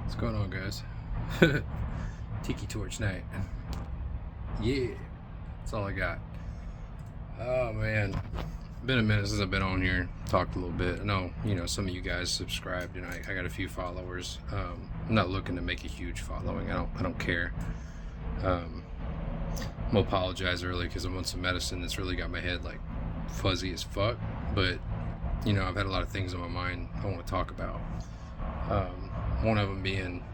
What's going on, guys? Tiki torch night. Yeah, that's all I got. Oh man, been a minute since I've been on here, talked a little bit. I know, some of you guys subscribed, and I got a few followers. I'm not looking to make a huge following. I don't care. I'm gonna apologize early because I'm on some medicine that's really got my head like fuzzy as fuck. But I've had a lot of things on my mind I want to talk about. One of them being,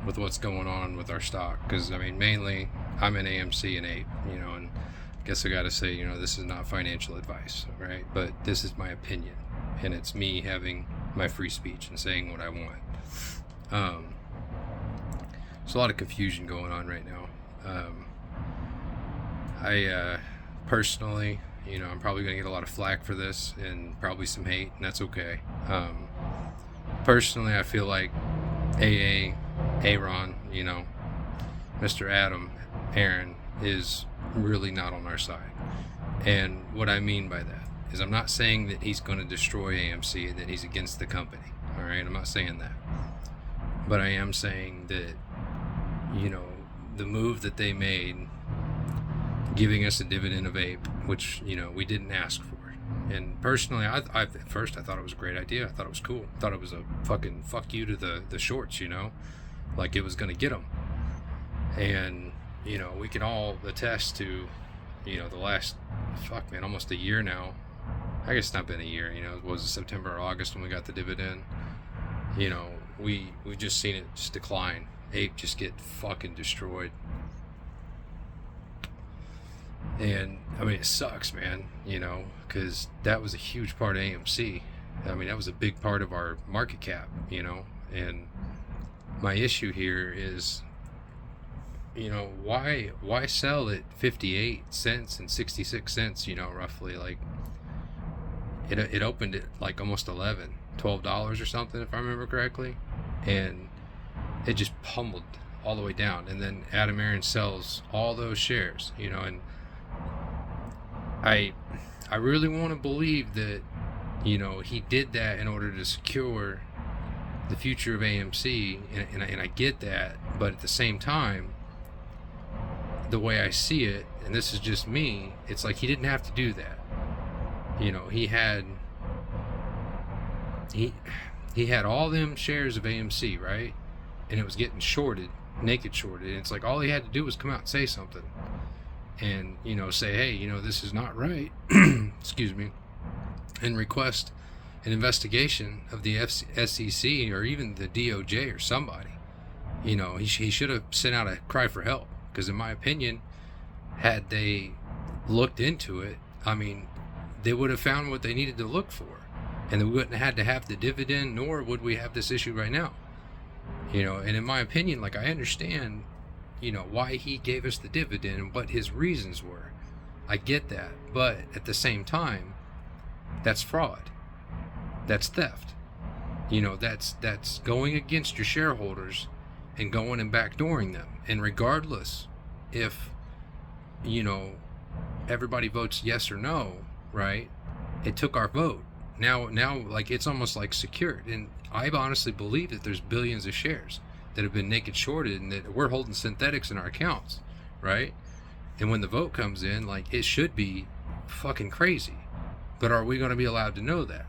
with what's going on with our stock. Because, mainly I'm in AMC and Ape, and I guess I got to say, this is not financial advice, right? But this is my opinion, and it's me having my free speech and saying what I want. There's a lot of confusion going on right now. I personally, I'm probably going to get a lot of flack for this and probably some hate, and that's okay. Personally, I feel like Aaron, Mr. Aaron is really not on our side. And what I mean by that is I'm not saying that he's going to destroy AMC and that he's against the company. All right, I'm not saying that. But I am saying that, the move that they made, giving us a dividend of Ape, which, we didn't ask for. And personally, I at first I thought it was a great idea. I thought it was cool. I thought it was a fucking fuck you to the shorts, like it was going to get them. And, we can all attest to, the last, almost a year now. I guess it's not been a year, was it September or August when we got the dividend? We just seen it just decline. Ape just get fucking destroyed. And it sucks, man, because that was a huge part of AMC. That was a big part of our market cap, and my issue here is, why sell at 58 cents and 66 cents, roughly? Like it opened at like almost $12 or something, if I remember correctly, and it just pummeled all the way down. And then Adam Aaron sells all those shares, and I really want to believe that, he did that in order to secure the future of AMC, and I get that, but at the same time, the way I see it, and this is just me, it's like he didn't have to do that. He had all them shares of AMC, right? And it was getting shorted, naked shorted, and it's like all he had to do was come out and say something. And, say, hey, this is not right, excuse me, and request an investigation of the SEC or even the DOJ or somebody. He should have sent out a cry for help, because in my opinion, had they looked into it, they would have found what they needed to look for, and they wouldn't have had to have the dividend, nor would we have this issue right now. And in my opinion, like, I understand why he gave us the dividend and what his reasons were. I get that. But at the same time, that's fraud. That's theft. That's going against your shareholders and going and backdooring them. And regardless if, everybody votes yes or no, right? It took our vote. Now, like, it's almost like secured. And I honestly believe that there's billions of shares that have been naked shorted, and that we're holding synthetics in our accounts, right? And when the vote comes in, like, it should be fucking crazy. But are we going to be allowed to know that?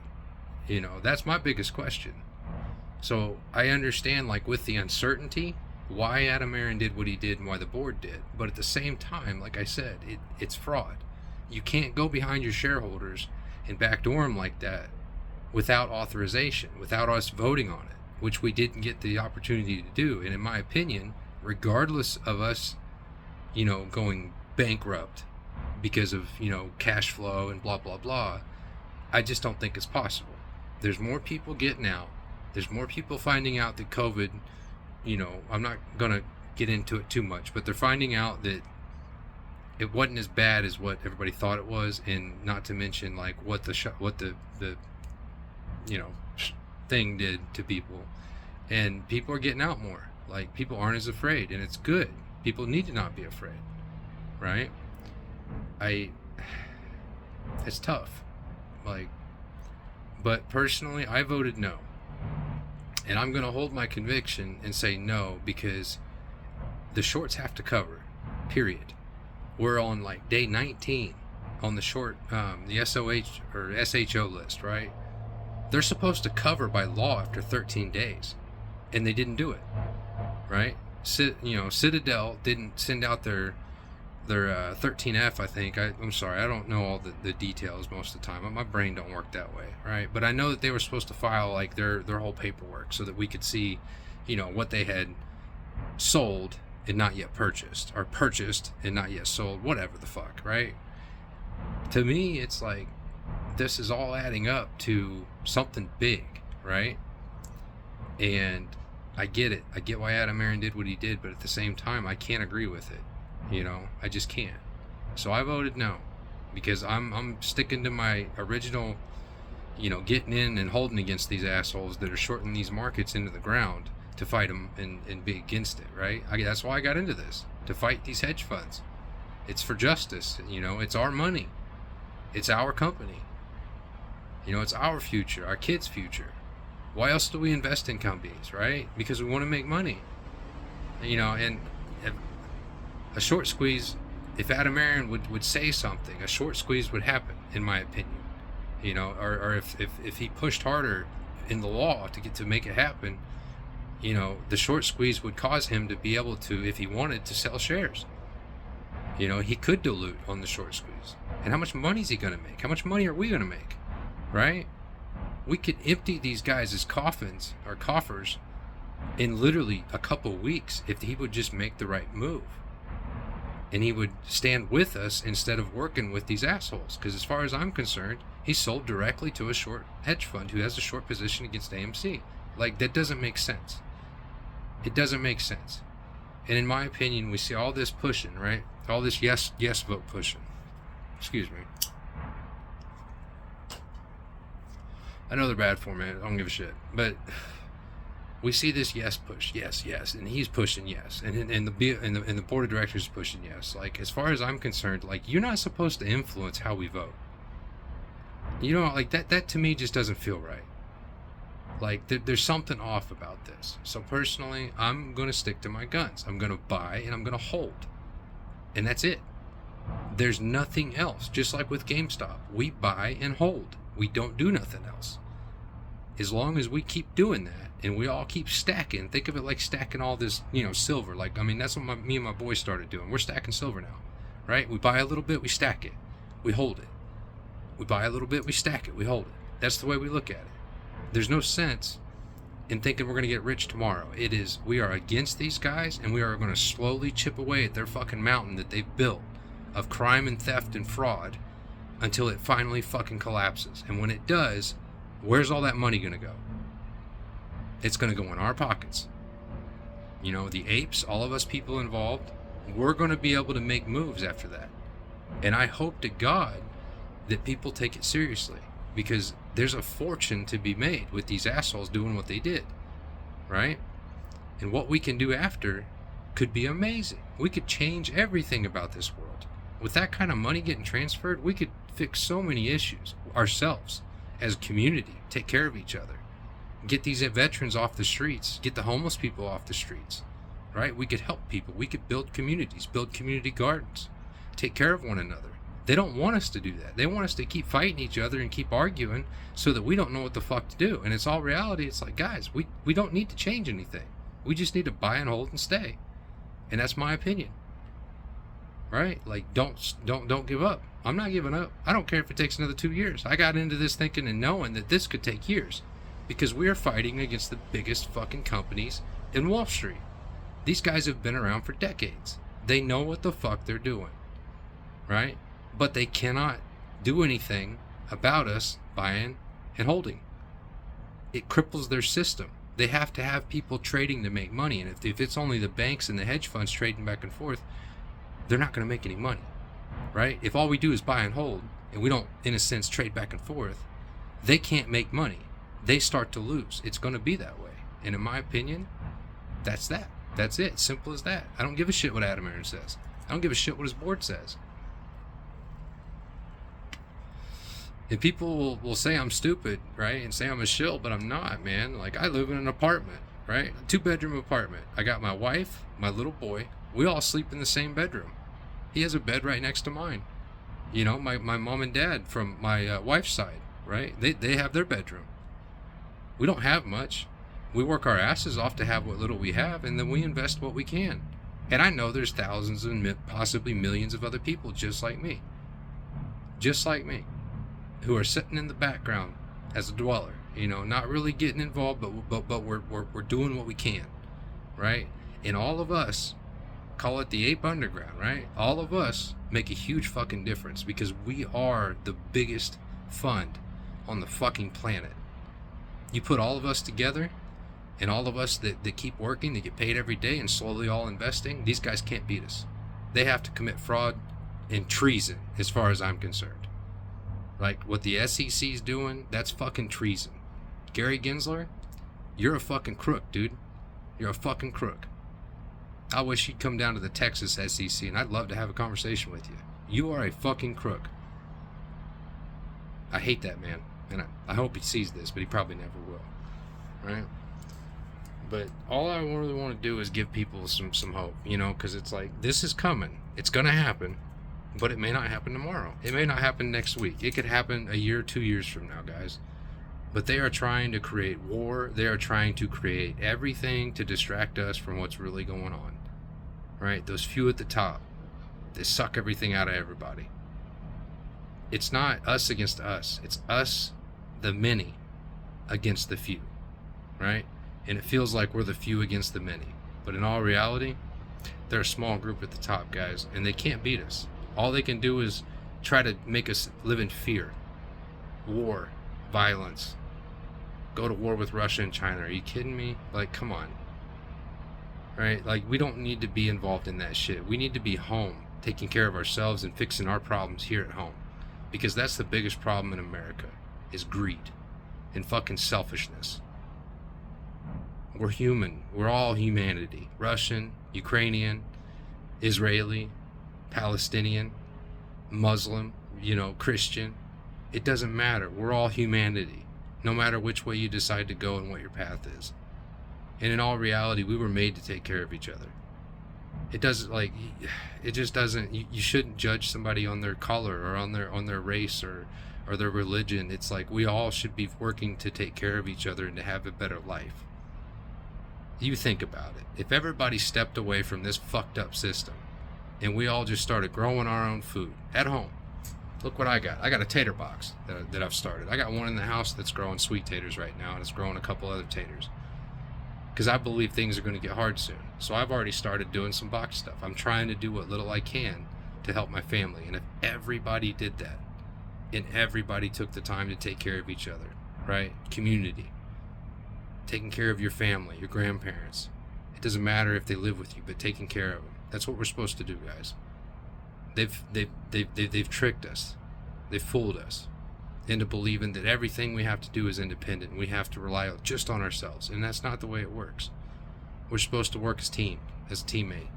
That's my biggest question. So I understand, like, with the uncertainty, why Adam Aaron did what he did and why the board did. But at the same time, like I said, it's fraud. You can't go behind your shareholders and backdoor them like that without authorization, without us voting on it, which we didn't get the opportunity to do. And in my opinion, regardless of us, going bankrupt because of, cash flow and blah, blah, blah, I just don't think it's possible. There's more people getting out. There's more people finding out that COVID, I'm not going to get into it too much, but they're finding out that it wasn't as bad as what everybody thought it was. And not to mention, like, what the thing did to people, and people are getting out more. Like, people aren't as afraid, and it's good. People need to not be afraid, right? It's tough, like, but personally, I voted no. And I'm going to hold my conviction and say no, because the shorts have to cover, period. We're on like day 19 on the short, the SOH or SHO list, right? They're supposed to cover by law after 13 days, and they didn't do it, right? Citadel didn't send out their 13F, I think. I'm sorry, I don't know all the details most of the time. My brain don't work that way, right? But I know that they were supposed to file like their whole paperwork so that we could see, what they had sold and not yet purchased, or purchased and not yet sold, whatever the fuck, right? To me, it's like this is all adding up to something big, right? And I get it. I get why Adam Aaron did what he did, but at the same time, I can't agree with it. I just can't. So I voted no, because I'm sticking to my original, getting in and holding against these assholes that are shorting these markets into the ground to fight them and be against it, right? That's why I got into this, to fight these hedge funds. It's for justice. It's our money. It's our company. It's our future, our kids' future. Why else do we invest in companies, right? Because we want to make money. And a short squeeze, if Adam Aaron would say something, a short squeeze would happen, in my opinion. Or if he pushed harder in the law to make it happen, the short squeeze would cause him to be able to, if he wanted, to sell shares. He could dilute on the short squeeze. And how much money is he going to make? How much money are we going to make? Right? We could empty these guys' coffins or coffers in literally a couple weeks if he would just make the right move. And he would stand with us instead of working with these assholes. Because as far as I'm concerned, he sold directly to a short hedge fund who has a short position against AMC. Like, that doesn't make sense. It doesn't make sense. And in my opinion, we see all this pushing, right? All this yes vote pushing. Excuse me. I know they're bad for me. I don't give a shit. But we see this yes push, yes, and he's pushing yes, and the board of directors is pushing yes. Like, as far as I'm concerned, like, you're not supposed to influence how we vote. Like that to me just doesn't feel right. Like, there's something off about this. So personally, I'm gonna stick to my guns. I'm gonna buy and I'm gonna hold, and that's it. There's nothing else. Just like with GameStop, we buy and hold. We don't do nothing else. As long as we keep doing that, and we all keep stacking, think of it like stacking all this, silver. Like, that's what me and my boys started doing. We're stacking silver now, right? We buy a little bit, we stack it, we hold it. We buy a little bit, we stack it, we hold it. That's the way we look at it. There's no sense in thinking we're going to get rich tomorrow. We are against these guys, and we are going to slowly chip away at their fucking mountain that they've built of crime and theft and fraud until it finally fucking collapses. And when it does, where's all that money going to go? It's going to go in our pockets. The apes, all of us people involved, we're going to be able to make moves after that. And I hope to God that people take it seriously, because there's a fortune to be made with these assholes doing what they did, right? And what we can do after could be amazing. We could change everything about this world. With that kind of money getting transferred, we could fix so many issues ourselves as a community, take care of each other, get these veterans off the streets, get the homeless people off the streets, right? We could help people. We could build communities, build community gardens, take care of one another. They don't want us to do that. They want us to keep fighting each other and keep arguing so that we don't know what the fuck to do. And it's all reality. It's like, guys, we don't need to change anything. We just need to buy and hold and stay. And that's my opinion. Right? Like, don't give up. I'm not giving up. I don't care if it takes another 2 years. I got into this thinking and knowing that this could take years, because we are fighting against the biggest fucking companies in Wall Street. These guys have been around for decades. They know what the fuck they're doing. Right? But they cannot do anything about us buying and holding. It cripples their system. They have to have people trading to make money. And if it's only the banks and the hedge funds trading back and forth, they're not going to make any money, right? If all we do is buy and hold, and we don't, in a sense, trade back and forth, they can't make money. They start to lose. It's going to be that way. And in my opinion, that's that. That's it. Simple as that. I don't give a shit what Adam Aaron says. I don't give a shit what his board says. And people will say I'm stupid, right? And say I'm a shill, but I'm not, man. Like, I live in an apartment, right? A 2-bedroom apartment. I got my wife, my little boy. We all sleep in the same bedroom. He has a bed right next to mine. You know, my mom and dad from my wife's side, right? They have their bedroom. We don't have much. We work our asses off to have what little we have, and then we invest what we can. And I know there's thousands and possibly millions of other people just like me, who are sitting in the background as a dweller, you know, not really getting involved, but we're doing what we can, right? And all of us, call it the Ape Underground, right? All of us make a huge fucking difference because we are the biggest fund on the fucking planet. You put all of us together, and all of us that keep working, that get paid every day and slowly all investing, these guys can't beat us. They have to commit fraud and treason as far as I'm concerned. Like, what the SEC's doing, that's fucking treason. Gary Gensler, you're a fucking crook, dude. You're a fucking crook. I wish you'd come down to the Texas SEC, and I'd love to have a conversation with you. You are a fucking crook. I hate that man, and I hope he sees this, but he probably never will, right? But all I really want to do is give people some hope, you know, because it's like, this is coming. It's going to happen, but it may not happen tomorrow. It may not happen next week. It could happen a year, 2 years from now, guys. But they are trying to create war. They are trying to create everything to distract us from what's really going on, right? Those few at the top, they suck everything out of everybody. It's not us against us. It's us, the many, against the few, right? And it feels like we're the few against the many. But in all reality, they're a small group at the top, guys, and they can't beat us. All they can do is try to make us live in fear, war, violence, go to war with Russia and China. Are you kidding me? Like, come on. Right? Like, we don't need to be involved in that shit. We need to be home, taking care of ourselves and fixing our problems here at home. Because that's the biggest problem in America, is greed and fucking selfishness. We're human. We're all humanity. Russian, Ukrainian, Israeli, Palestinian, Muslim, you know, Christian. It doesn't matter. We're all humanity, no matter which way you decide to go and what your path is. And in all reality, we were made to take care of each other. It doesn't, like, it just doesn't, you shouldn't judge somebody on their color or on their race or their religion. It's like, we all should be working to take care of each other and to have a better life. You think about it. If everybody stepped away from this fucked up system and we all just started growing our own food at home. Look what I got. I got a tater box that I've started. I got one in the house that's growing sweet taters right now, and it's growing a couple other taters. Because I believe things are going to get hard soon. So I've already started doing some box stuff. I'm trying to do what little I can to help my family. And if everybody did that, and everybody took the time to take care of each other, right? Community. Taking care of your family, your grandparents. It doesn't matter if they live with you, but taking care of them. That's what we're supposed to do, guys. They've tricked us. They've fooled us into believing that everything we have to do is independent. We have to rely just on ourselves, and that's not the way it works. We're supposed to work as a team, as a teammate.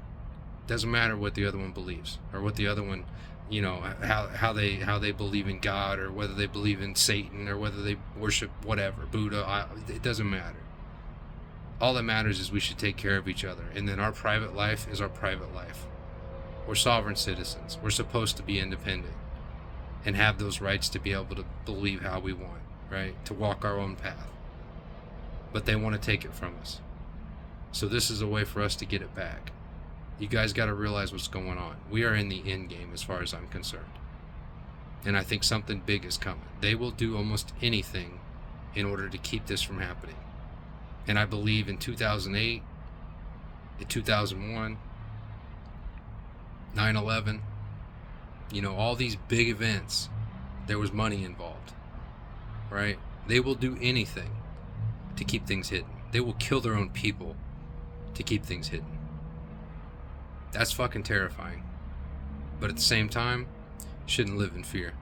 Doesn't matter what the other one believes, or what the other one, you know, how they believe in God, or whether they believe in Satan, or whether they worship whatever, Buddha. It doesn't matter. All that matters is we should take care of each other, and then our private life is our private life. We're sovereign citizens. We're supposed to be independent and have those rights to be able to believe how we want, right? To walk our own path. But they want to take it from us. So this is a way for us to get it back. You guys got to realize what's going on. We are in the end game as far as I'm concerned. And I think something big is coming. They will do almost anything in order to keep this from happening. And I believe in 2008, in 2001, 9/11, you know, all these big events, there was money involved, right? They will do anything to keep things hidden. They will kill their own people to keep things hidden. That's fucking terrifying. But at the same time, shouldn't live in fear,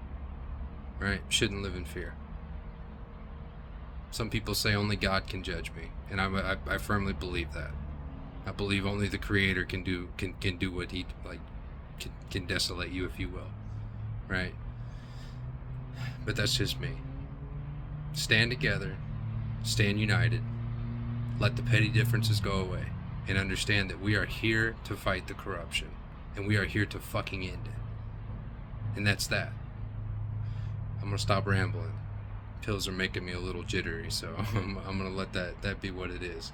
right? Shouldn't live in fear. Some people say only God can judge me, and I firmly believe that. I believe only the Creator can do what He can desolate you, if you will, right? But that's just me. Stand together, stand united, let the petty differences go away, and understand that we are here to fight the corruption, and we are here to fucking end it. And that's that. I'm gonna stop rambling. Pills are making me a little jittery, so I'm gonna let that be what it is.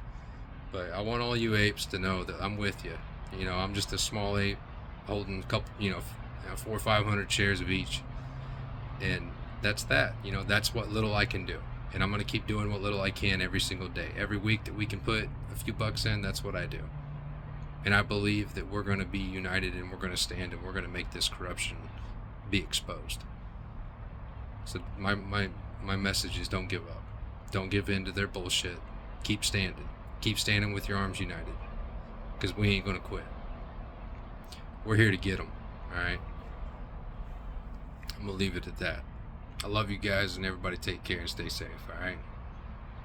But I want all you apes to know that I'm with you. You know, I'm just a small ape holding a couple, 400 or 500 shares of each, and that's that. You know, that's what little I can do, and I'm gonna keep doing what little I can every single day. Every week that we can put a few bucks in, that's what I do. And I believe that we're gonna be united, and we're gonna stand, and we're gonna make this corruption be exposed. So my message is, don't give up. Don't give in to their bullshit. Keep standing. Keep standing with your arms united. Because we ain't going to quit. We're here to get them. Alright? I'm going to leave it at that. I love you guys, and everybody take care and stay safe. Alright?